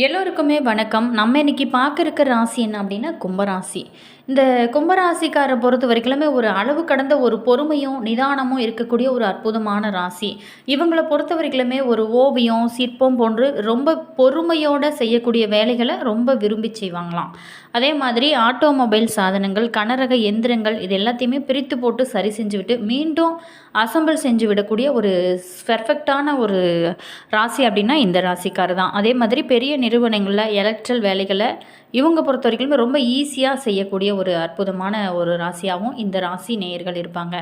எல்லோருக்குமே வணக்கம். நம்ம இன்னைக்கு பார்க்க இருக்க ராசி என்ன அப்படின்னா கும்பராசி. இந்த கும்பராசிக்காரை பொறுத்த வரைக்குமே ஒரு அளவு கடந்த ஒரு பொறுமையும் நிதானமும் இருக்கக்கூடிய ஒரு அற்புதமான ராசி. இவங்கள பொறுத்த வரைக்குமே ஒரு ஓவியம், சிற்பம் போன்று ரொம்ப பொறுமையோட செய்யக்கூடிய வேலைகளை ரொம்ப விரும்பி செய்வாங்களாம். அதே மாதிரி ஆட்டோமொபைல் சாதனங்கள், கனரக எந்திரங்கள் இது எல்லாத்தையுமே பிரித்து போட்டு சரி செஞ்சு விட்டு மீண்டும் அசெம்பிள் செஞ்சு விடக்கூடிய ஒரு பெர்ஃபெக்டான ஒரு ராசி அப்படின்னா இந்த ராசிக்காரர் தான். அதே மாதிரி பெரிய நிறுவனங்களில் எலக்ட்ரல் வேலைகளை இவங்க பொறுத்த வரைக்கும் ரொம்ப ஈஸியாக செய்யக்கூடிய ஒரு அற்புதமான ஒரு ராசியாகவும் இந்த ராசி நேயர்கள் இருப்பாங்க.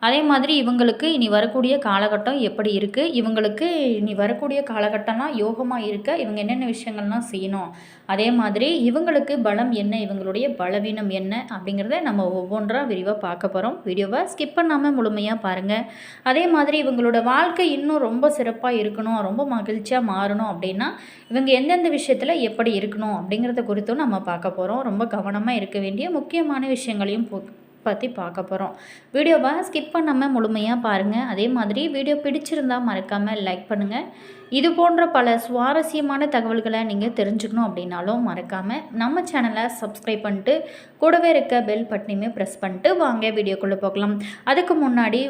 அதே மாதிரி இவங்களுக்கு இனி வரக்கூடிய காலகட்டம் எப்படி இருக்குது, இவங்களுக்கு இனி வரக்கூடிய காலகட்டம்லாம் யோகமாக இருக்க இவங்க என்னென்ன விஷயங்கள்லாம் செய்யணும், அதே மாதிரி இவங்களுக்கு பலம் என்ன, இவங்களுடைய பலவீனம் என்ன அப்படிங்கிறத நம்ம ஒவ்வொன்றா விரிவாக பார்க்க போகிறோம். வீடியோவை ஸ்கிப் பண்ணாமல் முழுமையாக பாருங்கள். அதே மாதிரி இவங்களோட வாழ்க்கை இன்னும் ரொம்ப சிறப்பாக இருக்கணும், ரொம்ப மகிழ்ச்சியாக மாறணும் அப்படின்னா இவங்க எந்தெந்த விஷயத்தில் எப்படி இருக்கணும் அப்படிங்கிறத குறித்தும் நம்ம பார்க்க போகிறோம். ரொம்ப கவனமாக இருக்க வேண்டிய முக்கியமான விஷயங்களையும் பற்றி பார்க்க போகிறோம். வீடியோவை ஸ்கிப் பண்ணாமல் முழுமையாக பாருங்கள். அதே மாதிரி வீடியோ பிடிச்சிருந்தால் மறக்காமல் லைக் பண்ணுங்கள். இது போன்ற பல சுவாரஸ்யமான தகவல்களை நீங்கள் தெரிஞ்சுக்கணும் அப்படின்னாலும் மறக்காமல் நம்ம சேனலை சப்ஸ்கிரைப் பண்ணிட்டு கூடவே இருக்க பெல் பட்டனையுமே ப்ரெஸ் பண்ணிட்டு வாங்க வீடியோக்குள்ளே போகலாம். அதுக்கு முன்னாடி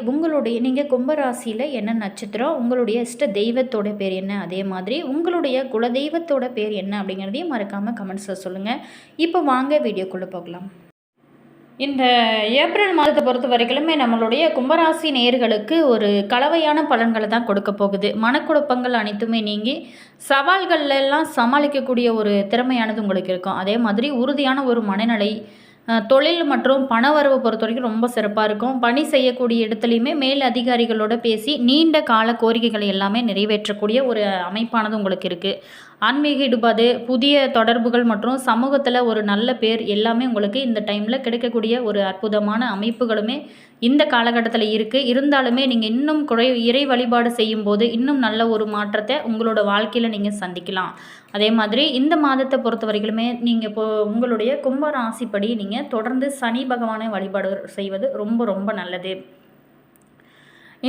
நீங்கள் கும்பராசியில் என்ன நட்சத்திரம், உங்களுடைய இஷ்ட தெய்வத்தோட பேர் என்ன, அதே மாதிரி உங்களுடைய குலதெய்வத்தோட பேர் என்ன அப்படிங்கிறதையும் மறக்காமல் கமெண்ட்ஸில் சொல்லுங்கள். இப்போ வாங்க வீடியோக்குள்ளே போகலாம். இந்த ஏப்ரல் மாதத்தை பொறுத்த வரைக்குமே நம்மளுடைய கும்பராசி நேயர்களுக்கு ஒரு கலவையான பலன்களை தான் கொடுக்க போகுது. மனக்குழப்பங்கள் அனைத்துமே நீங்கி சவால்களெல்லாம் சமாளிக்கக்கூடிய ஒரு திறமையானது உங்களுக்கு இருக்கும். அதே மாதிரி உறுதியான ஒரு மனநிலை, தொழில் மற்றும் பணவரவு பொறுத்த வரைக்கும் ரொம்ப சிறப்பாக இருக்கும். பணி செய்யக்கூடிய இடத்துலையுமே மேல் அதிகாரிகளோட பேசி நீண்ட கால கோரிக்கைகளை எல்லாமே நிறைவேற்றக்கூடிய ஒரு அமைப்பானது உங்களுக்கு இருக்குது. ஆன்மீக ஈடுபாடு, புதிய தொடர்புகள் மற்றும் சமூகத்தில் ஒரு நல்ல பேர் எல்லாமே உங்களுக்கு இந்த டைமில் கிடைக்கக்கூடிய ஒரு அற்புதமான அமைப்புகளுமே இந்த காலகட்டத்தில் இருக்குது. இருந்தாலுமே நீங்கள் இன்னும் இறை வழிபாடு செய்யும்போது இன்னும் நல்ல ஒரு மாற்றத்தை உங்களோட வாழ்க்கையில் நீங்கள் சந்திக்கலாம். அதே மாதிரி இந்த மாதத்தை பொறுத்த வரைக்குமே நீங்கள் இப்போ உங்களுடைய கும்ப ராசிப்படி நீங்கள் தொடர்ந்து சனி பகவானை வழிபாடு செய்வது ரொம்ப ரொம்ப நல்லது.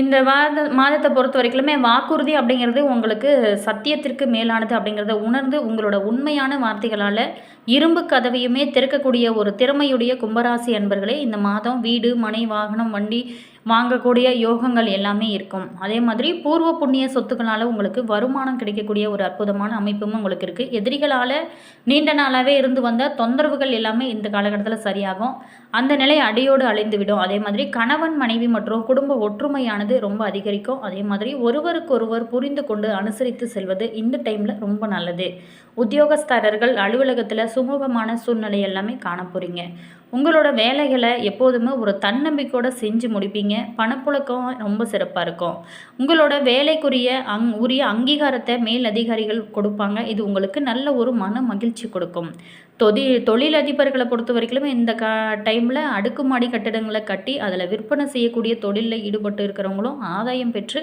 இந்த மாதத்தை பொறுத்த வரைக்குமே வாக்குறுதி அப்படிங்கிறது உங்களுக்கு சத்தியத்திற்கு மேலானது அப்படிங்கிறத உணர்ந்து உங்களோட உண்மையான வார்த்தைகளால் இரும்பு கதவையுமே திறக்கக்கூடிய ஒரு திறமையுடைய கும்பராசி அன்பர்களே இந்த மாதம் வீடு, மனை, வாகனம், வண்டி வாங்கக்கூடிய யோகங்கள் எல்லாமே இருக்கும். அதே மாதிரி பூர்வ புண்ணிய சொத்துக்களால் உங்களுக்கு வருமானம் கிடைக்கக்கூடிய ஒரு அற்புதமான அமைப்பும் உங்களுக்கு இருக்குது. எதிரிகளால் நீண்ட நாளாகவே இருந்து வந்த தொந்தரவுகள் எல்லாமே இந்த காலகட்டத்தில் சரியாகும். அந்த நிலை அடியோடு அழிந்துவிடும். அதே மாதிரி கணவன், மனைவி மற்றும் குடும்ப ஒற்றுமையானது ரொம்ப அதிகரிக்கும். அதே மாதிரி ஒருவருக்கொருவர் புரிந்து கொண்டு அனுசரித்து செல்வது இந்த டைமில் ரொம்ப நல்லது. உத்தியோகஸ்தரர்கள் அலுவலகத்தில் சுமூகமான சூழ்நிலை எல்லாமே காண போகிறீங்க. உங்களோட வேலைகளை எப்போதுமே ஒரு தன்னம்பிக்கையோடு செஞ்சு முடிப்பீங்க. பணப்புழக்கம் ரொம்ப சிறப்பாக இருக்கும். உங்களோட வேலைக்குரிய உரிய அங்கீகாரத்தை மேல் அதிகாரிகள் கொடுப்பாங்க. இது உங்களுக்கு நல்ல ஒரு மன மகிழ்ச்சி கொடுக்கும். தொழிலதிபர்களை பொறுத்த வரைக்கும் இந்த டைமில் அடுக்குமாடி கட்டிடங்களை கட்டி அதில் விற்பனை செய்யக்கூடிய தொழிலில் ஈடுபட்டு இருக்கிறவங்களும் ஆதாயம் பெற்று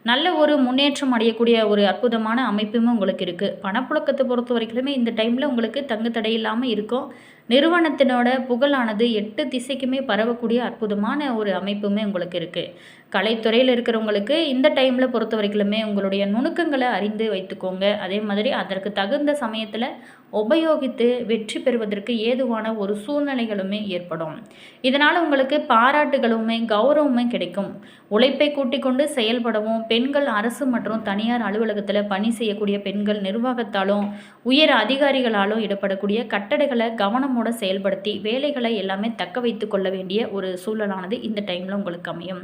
நல்ல ஒரு முன்னேற்றம் அடையக்கூடிய ஒரு அற்புதமான அமைப்புமே உங்களுக்கு இருக்குது. பணப்புழக்கத்தை பொறுத்த வரைக்குமே இந்த டைமில் உங்களுக்கு தங்கு தடை இல்லாமல் இருக்கும். நிறுவனத்தினோட புகழானது 8 திசைக்குமே பரவக்கூடிய அற்புதமான ஒரு அமைப்புமே உங்களுக்கு இருக்குது. கலைத்துறையில் இருக்கிறவங்களுக்கு இந்த டைமில் பொறுத்த வரைக்குமே உங்களுடைய நுணுக்கங்களை அறிந்து வைத்துக்கோங்க. அதே மாதிரி அதற்கு தகுந்த சமயத்தில் உபயோகித்து வெற்றி பெறுவதற்கு ஏதுவான ஒரு சூழ்நிலைகளுமே ஏற்படும். இதனால் உங்களுக்கு பாராட்டுகளுமே கௌரவமே கிடைக்கும். உழைப்பை கூட்டிக் கொண்டு செயல்படவும் பெண்கள் அரசு மற்றும் தனியார் அலுவலகத்தில் பணி செய்யக்கூடிய பெண்கள் நிர்வாகத்தாலும் உயர் அதிகாரிகளாலும் இடப்படக்கூடிய கட்டளைகளை கவனமோட செயல்படுத்தி வேலைகளை எல்லாமே தக்க வைத்து கொள்ள வேண்டிய ஒரு சூழலானது இந்த டைமில் உங்களுக்கு அமையும்.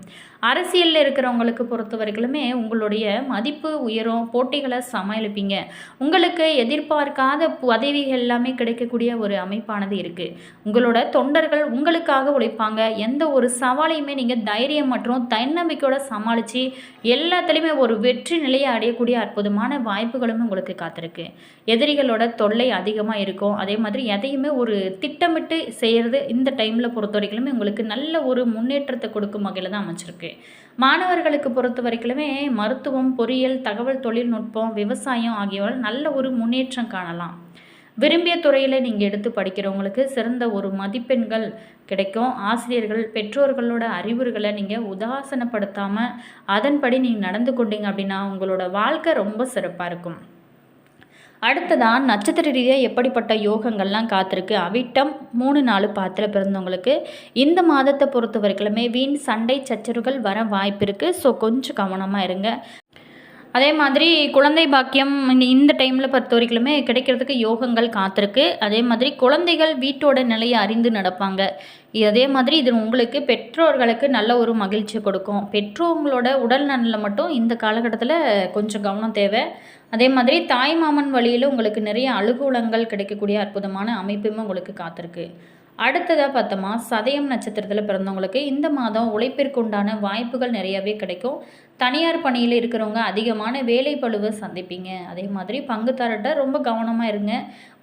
அரசியலில் இருக்கிறவங்களுக்கு பொறுத்த வரைக்குமே உங்களுடைய மதிப்பு உயரும், போட்டிகளை சமாளிப்பீங்க. உங்களுக்கு எதிர்பார்க்காத பதவிகள் எல்லாமே கிடைக்கக்கூடிய ஒரு அமைப்பானது இருக்குது. உங்களோட தொண்டர்கள் உங்களுக்காக உழைப்பாங்க. எந்த ஒரு சவாலையுமே நீங்கள் தைரியம் மற்றும் தன்னம்பிக்கையோட சமாளித்து எல்லாத்துலேயுமே ஒரு வெற்றி நிலையை அடையக்கூடிய அற்புதமான வாய்ப்புகளும் உங்களுக்கு காத்திருக்கு. எதிரிகளோட தொல்லை அதிகமாக இருக்கும். அதே மாதிரி எதையுமே ஒரு திட்டமிட்டு செய்கிறது இந்த டைமில் பொறுத்த வரைக்குமே உங்களுக்கு நல்ல ஒரு முன்னேற்றத்தை கொடுக்கும் வகையில் தான் அமைச்சிருக்கு. மாணவர்களுக்கு பொறுத்த வரைக்குமே மருத்துவம், பொறியியல், தகவல் தொழில்நுட்பம், விவசாயம் ஆகியவர்கள் நல்ல ஒரு முன்னேற்றம் காணலாம். விரும்பிய துறையில் நீங்கள் எடுத்து படிக்கிறவங்களுக்கு சிறந்த ஒரு மதிப்பெண்கள் கிடைக்கும். ஆசிரியர்கள், பெற்றோர்களோட அறிவுரைகளை நீங்கள் உதாசனப்படுத்தாமல் அதன்படி நீங்கள் நடந்து கொண்டீங்க அப்படின்னா உங்களோட வாழ்க்கை ரொம்ப சிறப்பாக இருக்கும். அடுத்ததா நட்சத்திர ரீதியாக எப்படிப்பட்ட யோகங்கள்லாம் காத்திருக்கு? அவிட்டம் 3, 4 பாதத்தில் பிறந்தவங்களுக்கு இந்த மாதத்தை பொறுத்த வரைக்குமே வீண் சண்டை சச்சரவுகள் வர வாய்ப்பு இருக்குது. ஸோ கொஞ்சம் கவனமாக இருங்க. அதே மாதிரி குழந்தை பாக்கியம் இந்த டைமில் பொறுத்த வரைக்குமே கிடைக்கிறதுக்கு யோகங்கள் காத்திருக்கு. அதே மாதிரி குழந்தைகள் வீட்டோட நிலையை அறிந்து நடப்பாங்க. அதே மாதிரி இது உங்களுக்கு பெற்றோர்களுக்கு நல்ல ஒரு மகிழ்ச்சி கொடுக்கும். பெற்றோர்களோட உடல் நலனில் மட்டும் இந்த காலகட்டத்தில் கொஞ்சம் கவனம் தேவை. அதே மாதிரி தாய் மாமன் வழியில் உங்களுக்கு நிறைய அனுகூலங்கள் கிடைக்கக்கூடிய அற்புதமான அமைப்புமே உங்களுக்கு காத்திருக்கு. அடுத்ததாக பார்த்தோமா, சதயம் நட்சத்திரத்தில் பிறந்தவங்களுக்கு இந்த மாதம் உழைப்பிற்கு உண்டான வாய்ப்புகள் நிறையவே கிடைக்கும். தனியார் பணியில் இருக்கிறவங்க அதிகமான வேலை பளுவை சந்திப்பீங்க. அதே மாதிரி பங்குதாரர்கிட்ட ரொம்ப கவனமாக இருங்க.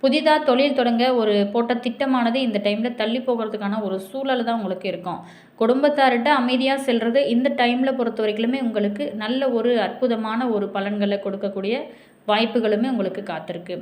புதிதாக தொழில் தொடங்க ஒரு போட்ட திட்டமானது இந்த டைமில் தள்ளி போகிறதுக்கான ஒரு சூழல் தான் உங்களுக்கு இருக்கும். குடும்பத்தார்கிட்ட அமைதியாக செல்வது இந்த டைமில் பொறுத்த வரைக்குமே உங்களுக்கு நல்ல ஒரு அற்புதமான ஒரு பலன்களை கொடுக்கக்கூடிய வாய்ப்புகளுமே உங்களுக்கு காத்திருக்கு.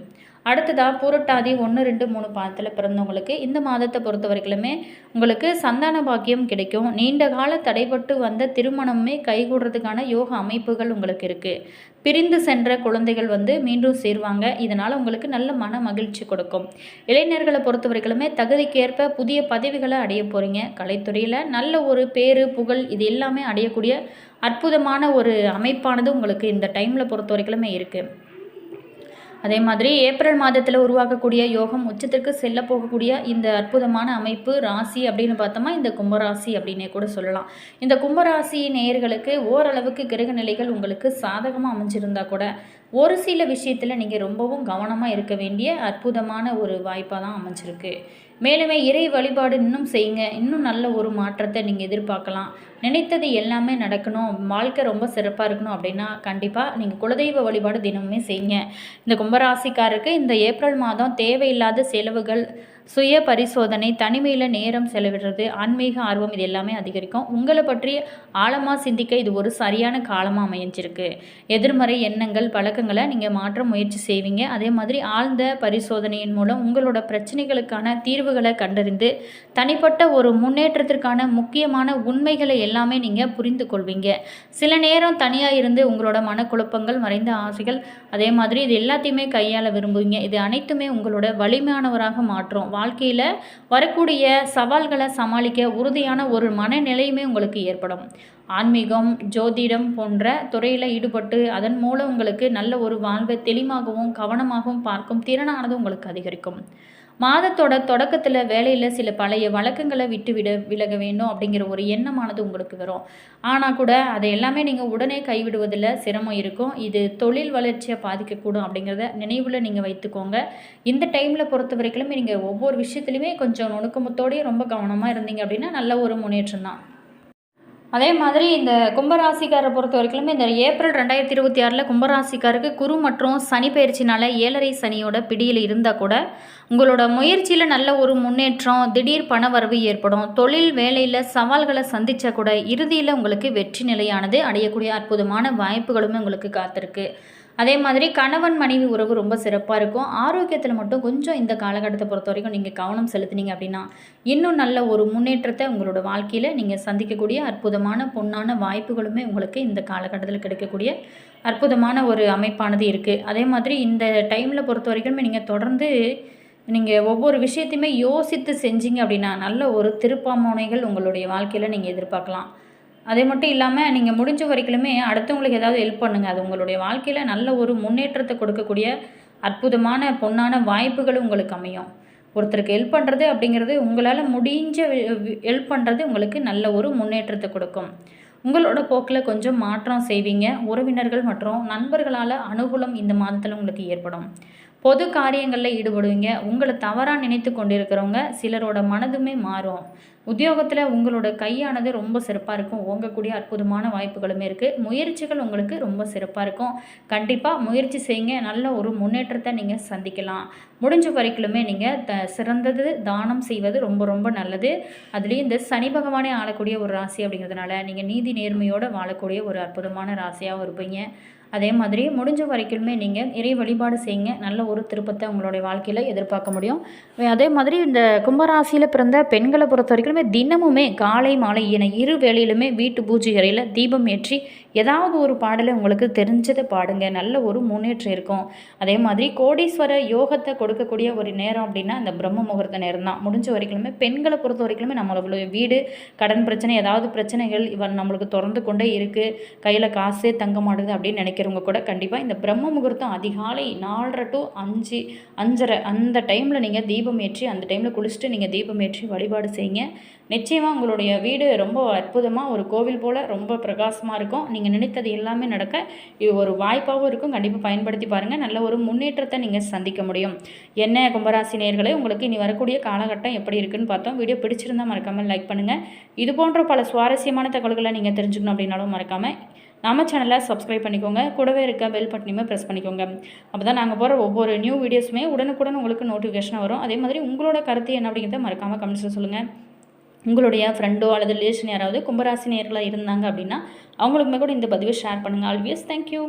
அடுத்ததாக பூரட்டாதி 1, 2, 3 பாதத்தில் பிறந்தவங்களுக்கு இந்த மாதத்தை பொறுத்த வரைக்குமே உங்களுக்கு சந்தான பாக்கியம் கிடைக்கும். நீண்ட கால தடைபட்டு வந்த திருமணமே கைகூடுறதுக்கான யோக அமைப்புகள் உங்களுக்கு இருக்குது. பிரிந்து சென்ற குழந்தைகள் மீண்டும் சேருவாங்க. இதனால் உங்களுக்கு நல்ல மன மகிழ்ச்சி கொடுக்கும். இளைஞர்களை பொறுத்த வரைக்குமே தகுதிக்கேற்ப புதிய பதவிகளை அடைய போகிறீங்க. கலைத்துறையில் நல்ல ஒரு பேரு புகழ் இது எல்லாமே அடையக்கூடிய அற்புதமான ஒரு அமைப்பானது உங்களுக்கு இந்த டைமில் பொறுத்த வரைக்குமே இருக்குது. அதே மாதிரி ஏப்ரல் மாதத்தில் உருவாக்கக்கூடிய யோகம் உச்சத்திற்கு செல்ல போகக்கூடிய இந்த அற்புதமான அமைப்பு ராசி அப்படின்னு பார்த்தோமா, இந்த கும்பராசி அப்படின்னே கூட சொல்லலாம். இந்த கும்பராசி நேயர்களுக்கு ஓரளவுக்கு கிரக நிலைகள் உங்களுக்கு சாதகமாக அமைஞ்சிருந்தா கூட ஒரு சில விஷயத்தில் நீங்கள் ரொம்பவும் கவனமாக இருக்க வேண்டிய அற்புதமான ஒரு வாய்ப்பாக தான் அமைஞ்சிருக்கு. மேலுமே இறை வழிபாடு இன்னும் செய்யுங்க. இன்னும் நல்ல ஒரு மாற்றத்தை நீங்கள் எதிர்பார்க்கலாம். நினைத்தது எல்லாமே நடக்கணும், வாழ்க்கை ரொம்ப சிறப்பாக இருக்கணும் அப்படின்னா கண்டிப்பாக நீங்கள் குலதெய்வ வழிபாடு தினமுமே செய்யுங்க. இந்த கும்பராசிக்காருக்கு இந்த ஏப்ரல் மாதம் தேவையில்லாத செலவுகள், சுய பரிசோதனை, தனிமையில் நேரம் செலவிடுறது, ஆன்மீக ஆர்வம் இது எல்லாமே அதிகரிக்கும். உங்களை பற்றி ஆழமாக சிந்திக்க இது ஒரு சரியான காலமாக அமைஞ்சிருக்கு. எதிர்மறை எண்ணங்கள் பழக்கங்களை நீங்கள் மாற்ற முயற்சி செய்வீங்க. அதே மாதிரி ஆழ்ந்த பரிசோதனையின் மூலம் உங்களோட பிரச்சனைகளுக்கான தீர்வுகளை கண்டறிந்து தனிப்பட்ட ஒரு முன்னேற்றத்திற்கான முக்கியமான உண்மைகளை எல்லாமே நீங்கள் புரிந்து கொள்வீங்க. சில நேரம் தனியாக இருந்து உங்களோட மனக்குழப்பங்கள், மறைந்த ஆசைகள், அதே மாதிரி இது எல்லாத்தையுமே கையாள விரும்புவீங்க. இது அனைத்துமே உங்களோட வலிமையானவராக மாற்றும். வாழ்க்கையில் வரக்கூடிய சவால்களை சமாளிக்க உறுதியான ஒரு மனநிலையுமே உங்களுக்கு ஏற்படும். ஆன்மீகம், ஜோதிடம் போன்ற துறையில் ஈடுபட்டு அதன் மூலம் உங்களுக்கு நல்ல ஒரு வாழ்வை தெளிவாகவும் கவனமாகவும் பார்க்கும் திறனானது உங்களுக்கு அதிகரிக்கும். மாதத்தோட தொடக்கத்தில் வேலையில் சில பழைய வழக்கங்களை விலக வேண்டும் அப்படிங்கிற ஒரு எண்ணமானது உங்களுக்கு வரும். ஆனால் கூட அதை எல்லாமே நீங்கள் உடனே கைவிடுவதில் சிரமம் இருக்கும். இது தொழில் வளர்ச்சியை பாதிக்கக்கூடும் அப்படிங்கிறத நினைவில் நீங்கள் வைத்துக்கோங்க. இந்த டைமில் பொறுத்த வரைக்கும் நீங்கள் ஒவ்வொரு விஷயத்துலையுமே கொஞ்சம் நுணுக்கமுத்தோடையே ரொம்ப கவனமாக இருந்தீங்க அப்படின்னா நல்ல ஒரு முன்னேற்றம் தான். அதே மாதிரி இந்த கும்பராசிக்காரை பொறுத்த வரைக்குமே இந்த ஏப்ரல் 2026 கும்பராசிக்காருக்கு குரு மற்றும் சனி பயிற்சினால் 7.5 சனியோட பிடியில் இருந்தால் கூட உங்களோட முயற்சியில் நல்ல ஒரு முன்னேற்றம், திடீர் பண வரவு ஏற்படும். தொழில் வேலையில் சவால்களை சந்தித்தா கூட இறுதியில் உங்களுக்கு வெற்றி நிலையானது அடையக்கூடிய அற்புதமான வாய்ப்புகளுமே உங்களுக்கு காத்திருக்கு. அதே மாதிரி கணவன் மனைவி உறவு ரொம்ப சிறப்பாக இருக்கும். ஆரோக்கியத்தில் மட்டும் கொஞ்சம் இந்த காலகட்டத்தை பொறுத்த வரைக்கும் நீங்கள் கவனம் செலுத்துனீங்க அப்படின்னா இன்னும் நல்ல ஒரு முன்னேற்றத்தை உங்களோட வாழ்க்கையில் நீங்கள் சந்திக்கக்கூடிய அற்புதமான பொன்னான வாய்ப்புகளுமே உங்களுக்கு இந்த காலகட்டத்தில் கிடைக்கக்கூடிய அற்புதமான ஒரு அமைப்பானது இருக்குது. அதே மாதிரி இந்த டைமில் பொறுத்த வரைக்கும் நீங்கள் தொடர்ந்து நீங்கள் ஒவ்வொரு விஷயத்தையுமே யோசித்து செஞ்சீங்க அப்படின்னா நல்ல ஒரு திருப்பாமுனைகள் உங்களுடைய வாழ்க்கையில் நீங்கள் எதிர்பார்க்கலாம். அதே மட்டும் இல்லாமல் நீங்கள் முடிஞ்ச வரைக்குமே அடுத்தவங்களுக்கு ஏதாவது ஹெல்ப் பண்ணுங்கள். அது உங்களுடைய வாழ்க்கையில் நல்ல ஒரு முன்னேற்றத்தை கொடுக்கக்கூடிய அற்புதமான பொன்னான வாய்ப்புகள் உங்களுக்கு அமையும். ஒருத்தருக்கு ஹெல்ப் பண்ணுறது அப்படிங்கிறது உங்களால் முடிஞ்ச ஹெல்ப் பண்ணுறது உங்களுக்கு நல்ல ஒரு முன்னேற்றத்தை கொடுக்கும். உங்களோட போக்கில் கொஞ்சம் மாற்றம் செய்வீங்க. உறவினர்கள் மற்றும் நண்பர்களால் அனுகூலம் இந்த மாதத்தில் உங்களுக்கு ஏற்படும். பொது காரியங்களில் ஈடுபடுவீங்க. உங்களை தவறாக நினைத்து கொண்டிருக்கிறவங்க சிலரோட மனதுமே மாறும். உத்தியோகத்தில் உங்களோட கையானது ரொம்ப சிறப்பாக இருக்கும். ஓங்கக்கூடிய அற்புதமான வாய்ப்புகளுமே இருக்குது. முயற்சிகள் உங்களுக்கு ரொம்ப சிறப்பாக இருக்கும். கண்டிப்பாக முயற்சி செய்யுங்க. நல்ல ஒரு முன்னேற்றத்தை நீங்கள் சந்திக்கலாம். முடிஞ்ச வரைக்குமே நீங்கள் சிறந்தது தானம் செய்வது ரொம்ப ரொம்ப நல்லது. அதுலேயும் இந்த சனி பகவானே ஆளக்கூடிய ஒரு ராசி அப்படிங்கிறதுனால நீங்கள் நீதி நேர்மையோடு வாழக்கூடிய ஒரு அற்புதமான ராசியாகவும் இருப்பீங்க. அதே மாதிரி முடிஞ்ச வரைக்குமே நீங்கள் இறை வழிபாடு செய்யுங்க. நல்ல ஒரு திருப்பத்தை உங்களுடைய வாழ்க்கையில் எதிர்பார்க்க முடியும். அதே மாதிரி இந்த கும்பராசியில் பிறந்த பெண்களை பொறுத்த வரைக்குமே தினமுமே காலை மாலை என இரு வேளையிலுமே வீட்டு பூஜை அறையில் தீபம் ஏற்றி ஏதாவது ஒரு பாடலை உங்களுக்கு தெரிஞ்சதை பாடுங்க, நல்ல ஒரு முன்னேற்றம் இருக்கும். அதே மாதிரி கோடீஸ்வர யோகத்தை கொடுக்கக்கூடிய ஒரு நேரம் அப்படின்னா இந்த பிரம்ம முகூர்த்த நேரம் தான். முடிஞ்ச வரைக்குமே பெண்களை பொறுத்த வரைக்குமே நம்மளுடைய வீடு கடன் பிரச்சனை ஏதாவது பிரச்சனைகள் நம்மளுக்கு தொடர்ந்து கொண்டே இருக்குது, கையில் காசே தங்க மாட்டுது அப்படின்னு நினைக்கிறவங்க கூட கண்டிப்பாக இந்த பிரம்ம முகூர்த்தம் அதிகாலை 4:30 to 5, 5:30 அந்த டைமில் நீங்கள் தீபம் ஏற்றி, அந்த டைமில் குளிச்சுட்டு நீங்கள் தீபம் ஏற்றி வழிபாடு செய்யுங்க. நிச்சயமாக உங்களுடைய வீடு ரொம்ப அற்புதமாக ஒரு கோவில் போல் ரொம்ப பிரகாசமாக இருக்கும். நீங்கள் நினைத்தது எல்லாமே நடக்க இது ஒரு வாய்ப்பாகவும் இருக்கும். கண்டிப்பாக பயன்படுத்தி பாருங்கள், நல்ல ஒரு முன்னேற்றத்தை நீங்கள் சந்திக்க முடியும். என்ன கும்பராசி நேயர்களே, உங்களுக்கு இனி வரக்கூடிய காலகட்டம் எப்படி இருக்குன்னு பார்த்தோம். வீடியோ பிடிச்சிருந்தால் மறக்காமல் லைக் பண்ணுங்கள். இது போன்ற பல சுவாரஸ்யமான தகவல்களை நீங்கள் தெரிஞ்சுக்கணும் அப்படின்னாலும் மறக்காமல் நம்ம சேனலை சப்ஸ்கிரைப் பண்ணிக்கோங்க. கூடவே இருக்க பெல் பட்டனையுமே ப்ரெஸ் பண்ணிக்கோங்க. அப்போ தான் நாங்கள் போகிற ஒவ்வொரு நியூ வீடியோஸுமே உடனுக்குடன் உங்களுக்கு நோட்டிஃபிகேஷன் வரும். அதே மாதிரி உங்களோட கருத்து என்ன அப்படிங்கிறத மறக்காமல் கமெண்ட்ஸில் சொல்லுங்கள். உங்களுடைய ஃப்ரெண்டோ அல்லது ரிலேஷன் யாராவது கும்பராசி நேயர்களாக இருந்தாங்க அப்படின்னா அவங்களுக்குமே கூட இந்த பதிவை ஷேர் பண்ணுங்கள். Always thank you.